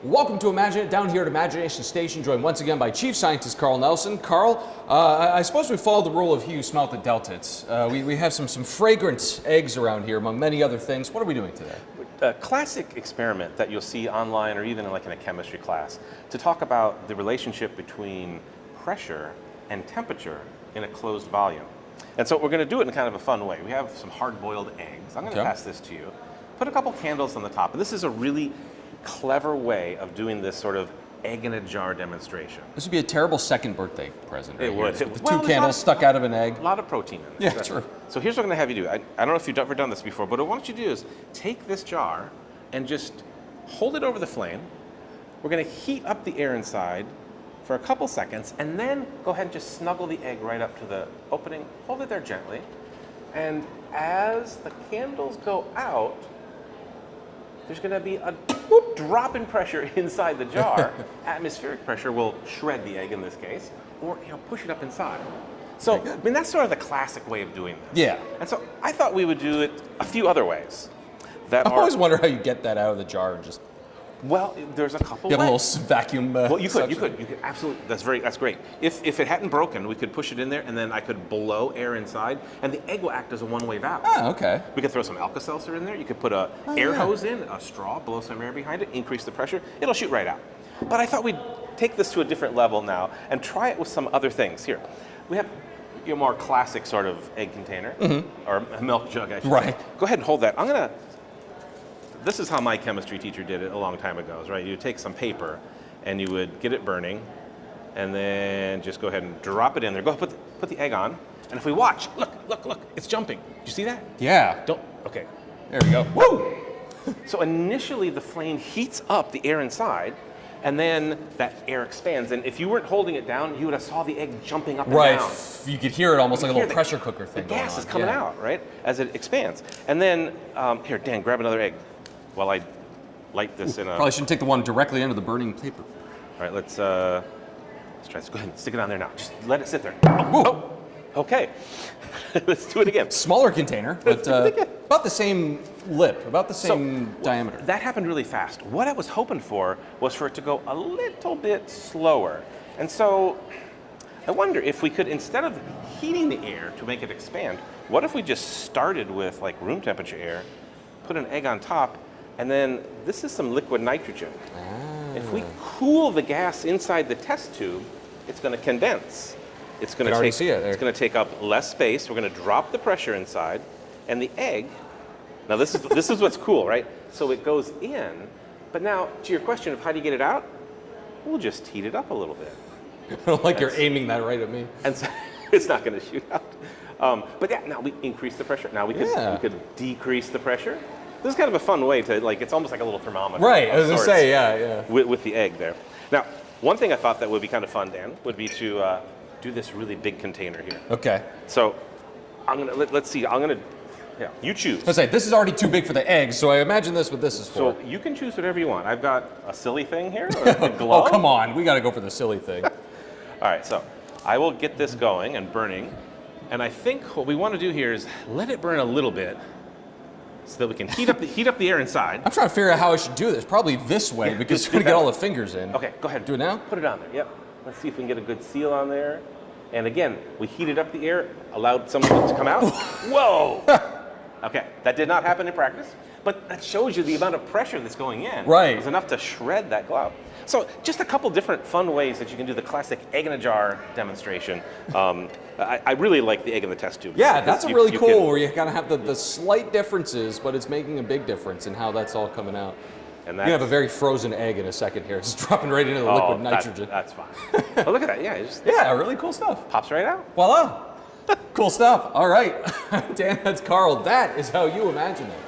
Welcome to Imagine It, down here at Imagination Station, joined once again by Chief Scientist Carl Nelson. Carl, I suppose we followed the rule of he who smelt it dealt it. We have some fragrant eggs around here, among many other things. What are we doing today? A classic experiment that you'll see online or even in a chemistry class to talk about the relationship between pressure and temperature in a closed volume. And so we're going to do it in kind of a fun way. We have some hard-boiled eggs. I'm going to pass this to you. Put a couple candles on the top. And this is a really clever way of doing this sort of egg in a jar demonstration. This would be a terrible second birthday present. It would. With two candles stuck out of an egg. A lot of protein in it. Yeah, true. So here's what I'm going to have you do. I don't know if you've ever done this before, but what I want you to do is take this jar and just hold it over the flame. We're going to heat up the air inside for a couple seconds, and then go ahead and just snuggle the egg right up to the opening. Hold it there gently. And as the candles go out, there's going to be a drop in pressure inside the jar. Atmospheric pressure will shred the egg in this case, or push it up inside. So, I mean, that's sort of the classic way of doing this. Yeah. And so I thought we would do it a few other ways. I always wonder how you get that out of the jar and just... Well, there's a couple You have ways. a little vacuum Well, you could absolutely, that's great. If it hadn't broken, we could push it in there and then I could blow air inside and the egg will act as a one-way valve. Oh, okay. We could throw some Alka-Seltzer in there. You could put a air hose in, a straw, blow some air behind it, increase the pressure. It'll shoot right out. But I thought we'd take this to a different level now and try it with some other things. Here, we have your more classic sort of egg container, or a milk jug, I should say. Go ahead and hold that. This is how my chemistry teacher did it a long time ago, right? You would take some paper and you would get it burning and then just go ahead and drop it in there. Go ahead, put the egg on. And if we watch, look, it's jumping. Did you see that? Yeah. Okay. There we go. Woo! So initially the flame heats up the air inside and then that air expands. And if you weren't holding it down, you would have saw the egg jumping up and down. You could hear it almost like a little pressure cooker thing The going on. gas is coming out, right, as it expands. And then, here, Dan, grab another egg while I light this in a... Probably shouldn't take the one directly into the burning paper. All right, let's try this. Go ahead and stick it on there now. Just let it sit there. Okay. Let's do it again. Smaller container, but about the same lip, about the same diameter. That happened really fast. What I was hoping for was for it to go a little bit slower. And so I wonder if we could, instead of heating the air to make it expand, what if we just started with like room temperature air, put an egg on top, and then this is some liquid nitrogen. If we cool the gas inside the test tube, it's going to condense. It's going to take up less space. We're going to drop the pressure inside, and the egg. Now this is what's cool, right? So it goes in, but now to your question of how do you get it out, we'll just heat it up a little bit. I don't like you're aiming that right at me. And so it's not going to shoot out. But yeah, now we increase the pressure. Now we could decrease the pressure. This is kind of a fun way to, it's almost like a little thermometer. Right, I was going to say, yeah. With the egg there. Now, one thing I thought that would be kind of fun, Dan, would be to do this really big container here. Okay. So, let's see, you choose. Let's say, this is already too big for the eggs, so I imagine this what this is for. So, you can choose whatever you want. I've got a silly thing here, or a glove. Oh, come on, we got to go for the silly thing. All right, so I will get this going and burning. And I think what we want to do here is let it burn a little bit, so that we can heat up the air inside. I'm trying to figure out how I should do this. Probably this way, because it's going to get all the fingers in. Okay, go ahead. Do it now? Put it on there, yep. Let's see if we can get a good seal on there. And again, we heated up the air, allowed some of it to come out. Whoa! Okay, that did not happen in practice, but that shows you the amount of pressure that's going in. Right. It was enough to shred that glove. So just a couple different fun ways that you can do the classic egg in a jar demonstration. I really like the egg in the test tube. Yeah, that's a really cool where you kind of have the slight differences, but it's making a big difference in how that's all coming out. And you have a very frozen egg in a second here. It's dropping right into the liquid nitrogen. That's fine. Oh, look at that. Yeah, yeah, really cool stuff. Pops right out. Voila. Cool stuff. All right. Dan, that's Carl. That is how you imagine it.